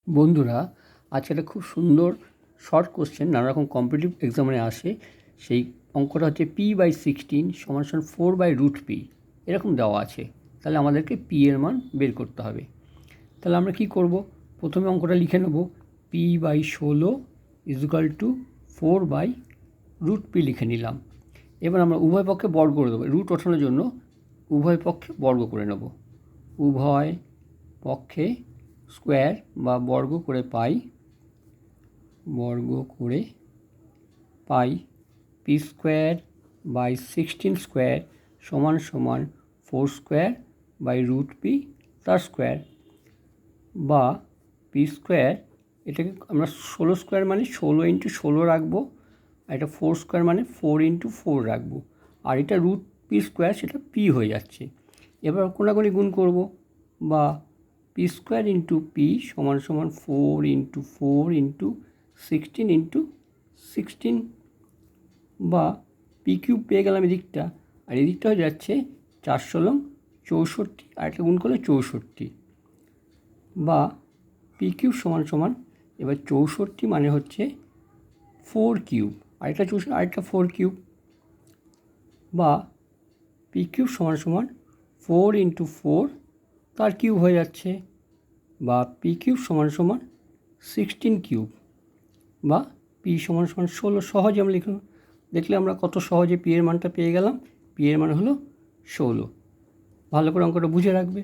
বন্ধুরা, আজকে একটা খুব সুন্দর শর্ট কোশ্চেন নানা রকম কম্পিটিটিভ এক্সামে আসে। সেই অঙ্কটা হচ্ছে p/16 = 4/√p এরকম দেওয়া আছে। তাহলে আমাদেরকে p এর মান বের করতে হবে। তাহলে আমরা কি করব? প্রথমে অঙ্কটা লিখে নেব, p/16 = 4/√p লিখে নিলাম। এবার আমরা উভয় পক্ষে বর্গ করে দেবো। রুট ওঠানোর জন্য উভয় পক্ষে বর্গ করে নেব। উভয় পক্ষে স্কোয়ার বা বর্গ করে পাই p²/16² = 4²/√p তার স্কোয়ার, বা p², এটাকে আমরা 16² মানে 16 × 16 রাখবো, আর এটা 4² মানে 4 × 4 রাখবো, আর এটা √p², সেটা p হয়ে যাচ্ছে। এবার কোনাকুনি গুণ করব, বা p² × p = 4 × 4 × 16 × 16, বা p³ পেয়ে গেলাম এদিকটা, আর এদিকটা হয়ে যাচ্ছে 4 × 64, আর একটা গুণ করলে 64, বা p³ = এবার 64 মানে হচ্ছে 4³, আরেকটা 4³, বা p³ = 4 × 4 তার কিউব হয়ে যাচ্ছে, বা p³ = 16³, বা p = 16। সহজে আমরা লিখলাম। দেখলে আমরা কত সহজে p এর মানটা পেয়ে গেলাম। p এর মান হলো 16। ভালো করে অঙ্কটা বুঝে রাখবে।